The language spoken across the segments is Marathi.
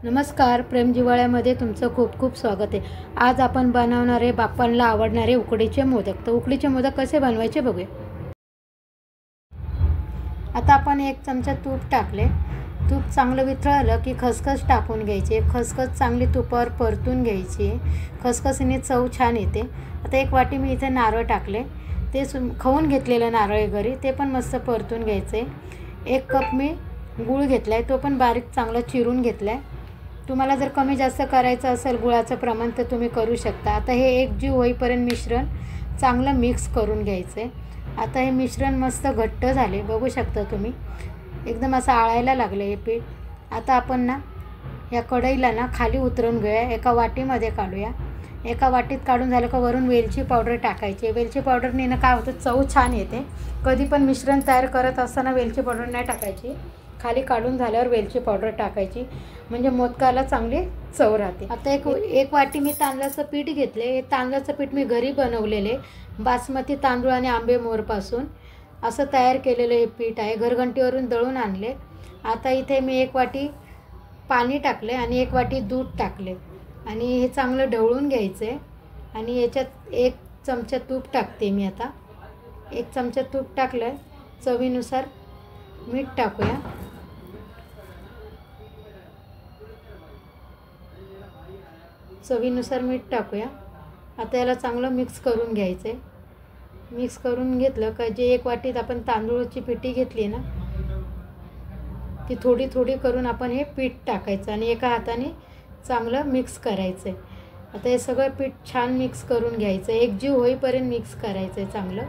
नमस्कार, प्रेम जिव्हाळ्यामध्ये तुमचं खूप खूप स्वागत आहे। आज आपण बनवणार आहे बाप्पांना आवडणारे उकडीचे मोदक। तर उकडीचे मोदक कसे बनवायचे बघूया। आता आपण 1 चमचा तूप टाकले। तूप चांगलं वितळलं की खसखस टाकून घ्यायची। खसखस चांगली तुपावर परतून घ्यायची। खसखसीने चव छान येते। आता 1 वाटी मी इथे नारळ टाकले। ते खवून घेतलेलं नारळ आहे घरी, ते पण मस्त परतून घ्यायचे। 1 कप मी गूळ घेतलाय, तो पण बारीक चांगला चिरून घेतलाय। तुम्हाला जर कमी जास्त करायचं असेल गुळाचं प्रमाण तर तुम्ही करू शकता। आता हे एकजीव होईपर्यंत मिश्रण चांगलं मिक्स करून घ्यायचं आहे। आता हे मिश्रण मस्त घट्ट झाले, बघू शकता तुम्ही, एकदम असं आळायला लागलं हे पीठ। आता आपण ना या कढईला ना खाली उतरवून घेऊया, एका वाटीमध्ये काढूया। एका वाटीत काढून झालं का वरून वेलची पावडर टाकायची। वेलची पावडरने ना काय होतं, चव छान येते। कधी पण मिश्रण तयार करत असताना वेलची पावडर नाही टाकायची, खाली काढून झाल्यावर वेलची पावडर टाकायची, म्हणजे मोदकाला चांगली चव राहते। आता एक वाटी मी तांदळाचं पीठ घेतले। हे तांदळाचं पीठ मी घरी बनवलेले, बासमती तांदूळ आणि आंबे मोहरपासून असं तयार केलेलं हे पीठ आहे, घरघंटीवरून दळून आणले। आता इथे मी 1 वाटी पाणी टाकले आणि 1 वाटी दूध टाकले आणि हे चांगलं ढवळून घ्यायचं आहे। आणि याच्यात 1 चमचा तूप टाकते मी। आता 1 चमचा तूप टाकलं। चवीनुसार मीठ टाकूया। चवीनुसार मीठ टाकूया। आता याला चांगलं मिक्स करून घ्यायचं आहे। मिक्स करून घेतलं का जे 1 वाटीत आपण तांदूळाची पिठी घेतली ना, ती थोडी थोडी करून आपण हे पीठ टाकायचं आणि एका हाताने चांगलं मिक्स करायचं आहे। आता हे सगळं पीठ छान मिक्स करून घ्यायचं, एकजीव होईपर्यंत मिक्स करायचं आहे चांगलं।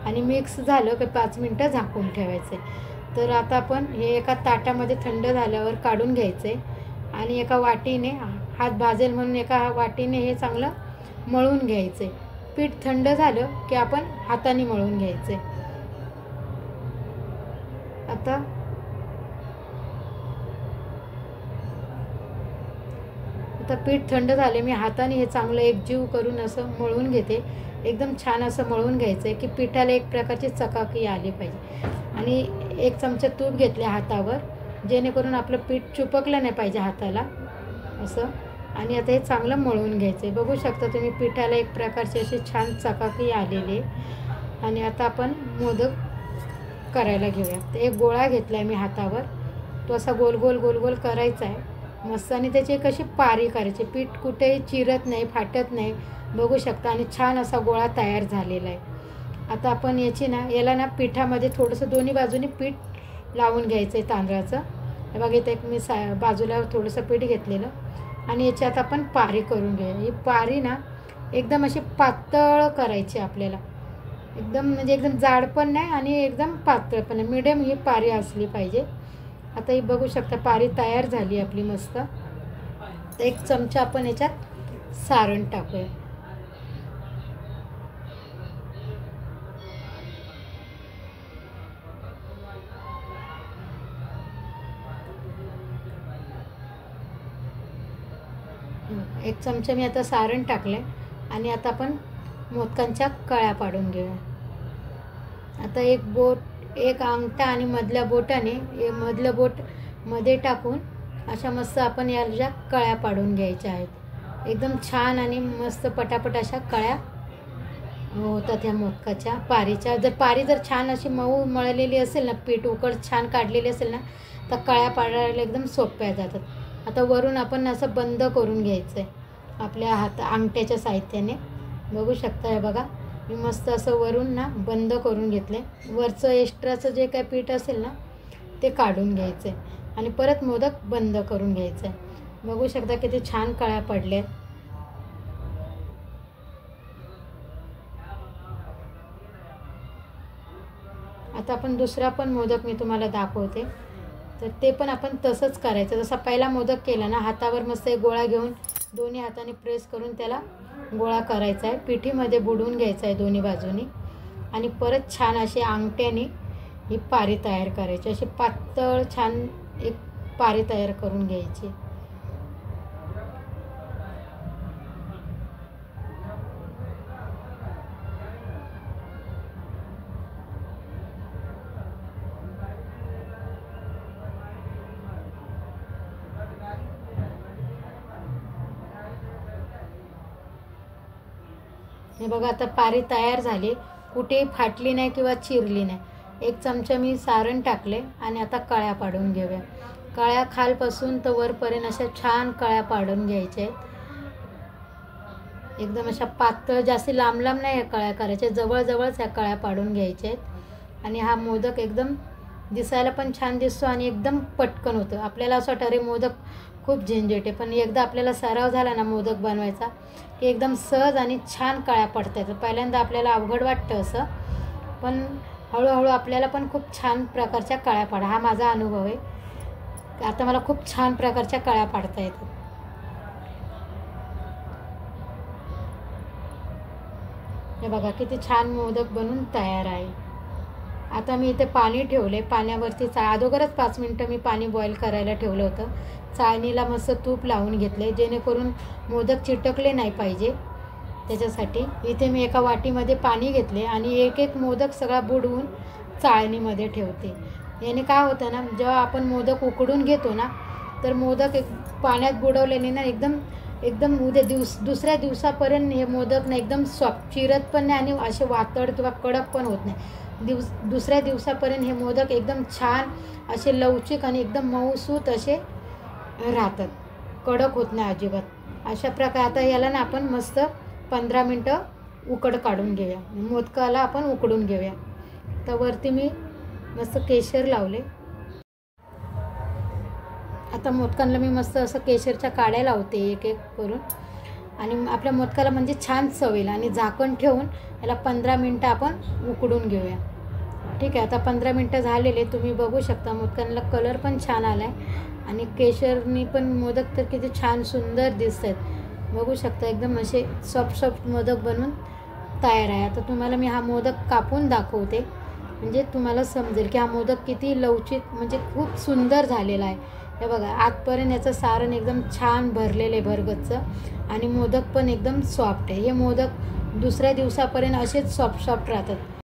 आणि मिक्स झालं की 5 मिनटं झाकून ठेवायचं आहे। तर आता आपण हे एका ताटामध्ये थंड झाल्यावर काढून घ्यायचं आहे आणि एका वाटीने हात भाजेल म्हणून एका वाटीने हे चांगलं मळून घ्यायचं आहे। पीठ थंड झालं की आपण हाताने मळून घ्यायचं आहे। आता पीठ थंड झाले, मी हाताने हे चांगलं एकजीव करून असं मळून घेते। एकदम छान असं मळून घ्यायचं आहे की पिठाला एक प्रकारची चकाकी आली पाहिजे। आणि 1 चमचा तूप घेतले हातावर, जेणेकरून आपलं पीठ चिपकलं नाही पाहिजे हाताला असं। आणि आता हे चांगलं मळून घ्यायचं आहे। बघू शकता तुम्ही, पिठाला एक प्रकारची अशी छान चकाकी आलेली आहे। आणि आता आपण मोदक करायला घेऊया। तर 1 गोळा घेतला आहे मी हातावर, तो असा गोल गोल गोल गोल करायचा आहे मस्त। आणि त्याची कशी पारी करायची, पीठ कुठेही चिरत नाही, फाटत नाही, बघू शकता। आणि छान असा गोळा तयार झालेला आहे। आता आपण याला ना पिठामध्ये थोडंसं दोन्ही बाजूनी पीठ लावून घ्यायचं आहे तांदळाचं। हे बघा, इथे मी बाजूला थोडंसं पीठ घेतलेलं आणि याच्यात आपण पारी करून घेऊया। ही पारी ना एकदम अशी पातळ करायची आपल्याला, एकदम म्हणजे एकदम जाड पण नाही आणि एकदम पातळ पण नाही, मिडियम ही पारी असली पाहिजे। आता ही बघू शकता पारी तयार झाली आपली मस्त। 1 चमचा आपण याच्यात सारण टाकूया। एक चमचा मी आता सारण टाकले आणि आता आपण मोदकांच्या कळ्या पाडून घेऊया। आता एक अंगठा आणि मधल्या बोटाने मधलं बोट मध्ये टाकून अशा मस्त आपण याच्या कळ्या पाडून घ्यायच्या आहेत। एकदम छान आणि मस्त पटापट अशा कळ्या होतात ह्या मोदकाच्या पारीच्या। जर पारी छान अशी मऊ मळलेली असेल ना, पीठ उकड छान काढलेली असेल ना, तर कळ्या पाडायला एकदम सोप्या जातात। आता वरून आपण असं बंद करून घ्यायचं आहे आपल्या अंगठ्याच्या साहित्याने, बघू शकता। हे बघा, मी मस्त असं वरून ना बंद करून घेतले। वरचं एक्स्ट्राचं जे काय पीठ असेल ना ते काढून घ्यायचं आहे आणि परत मोदक बंद करून घ्यायचं आहे। बघू शकता किती छान कळ्या पडल्या। आता आपण दुसरा पण मोदक मी तुम्हाला दाखवते। तर ते पण आपण तसंच करायचं जसा पहिला मोदक केला ना, हातावर मस्त एक गोळा घेऊन दोन्ही हाताने प्रेस करून त्याला गोळा करायचा आहे, पिठीमध्ये बुडवून घ्यायचा आहे दोन्ही बाजूनी आणि परत छान अशी अंगठ्याने ही पारी तयार करायची। अशी पातळ छान एक पारी तयार करून घ्यायची। हे बघा आता पारी तयार झाली, कुठेही फाटली नाही किंवा चिरली नाही. 1 चमचा मी सारण टाकले आणि आता कळ्या पाडून घेऊया. कळ्या खालपासून तर वरपर्यंत अशा छान कळ्या पाडून घ्यायच्या आहेत. एकदम अशा पातळ, जास्त लांब लांब नाही या कळ्या करायच्या, जवळजवळच ह्या कळ्या पाडून घ्यायच्या आहेत. आणि हा मोदक एकदम दिसायला पण छान दिसतो आणि एकदम पटकन होतं. आपल्याला असं वाटतं अरे मोदक खूप झंझट आहे, पण एकदा आपल्याला सराव झाला ना मोदक बनवायचा की एकदम सहज आणि छान कळ्या पडतात. पहिल्यांदा आपल्याला अवघड वाटतं असं, पण हळूहळू आपल्याला पण खूप छान प्रकारच्या कळ्या पाडा. हा माझा अनुभव आहे. आता मला खूप छान प्रकारच्या कळ्या पाडता येतात. हे बघा किती छान मोदक बनून तयार आहे. आता मी इथे पाणी ठेवले, पाण्यावरती अगोदरच 5 मिनटं मी पाणी बॉईल करायला ठेवलं होतं. चाळणीला मस्त तूप लावून घेतले, जेणेकरून मोदक चिटकले नाही पाहिजे. त्याच्यासाठी इथे मी एका वाटीमध्ये पाणी घेतले आणि एक एक मोदक सगळा बुडवून चाळणीमध्ये ठेवते. याने काय होतं ना, जेव्हा आपण मोदक उकडून घेतो ना, तर मोदक पाण्यात बुडवल्याने ना एकदम दुसऱ्या दिवसापर्यंत हे मोदक ना एकदम सॉफ्ट, चिरत पण नाही आणि असे वातड किंवा कडक पण होत नाही. दुसऱ्या दिवसापर्यंत हे मोदक एकदम छान असे लवचिक आणि एकदम मऊसूत असे राहतात, कडक होत नाही अजिबात. अशा प्रकारे आता याला ना आपण मस्त 15 मिनटं उकड काढून घेऊया. मोदकाला आपण उकडून घेऊया. तर वरती मी मस्त केशर लावले. आता मोदकांना मी मस्त असं केशरच्या काड्या लावते एक एक करून, आणि आपल्या मोदकाला म्हणजे छान चव येईल. आणि झाकण ठेवून याला 15 मिनटं आपण उकडून घेऊया. ठीक आहे, आता 15 मिनटं झालेले तुम्ही बघू शकता. मोदकांना कलर पण छान आला आहे आणि केशरनी पण मोदक तर किती छान सुंदर दिसत आहेत. बघू शकता एकदम असे सॉफ्ट मोदक बनून तयार आहे. आता तुम्हाला मी हा मोदक कापून दाखवते, म्हणजे तुम्हाला समजेल की हा मोदक किती लवचिक म्हणजे खूप सुंदर झालेला आहे. हे बघा आतपर्यंत याचं सारण एकदम छान भरलेलं आहे, भरगच्च, आणि मोदक पण एकदम सॉफ्ट आहे. हे मोदक दुसऱ्या दिवसापर्यंत असेच सॉफ्ट राहतात.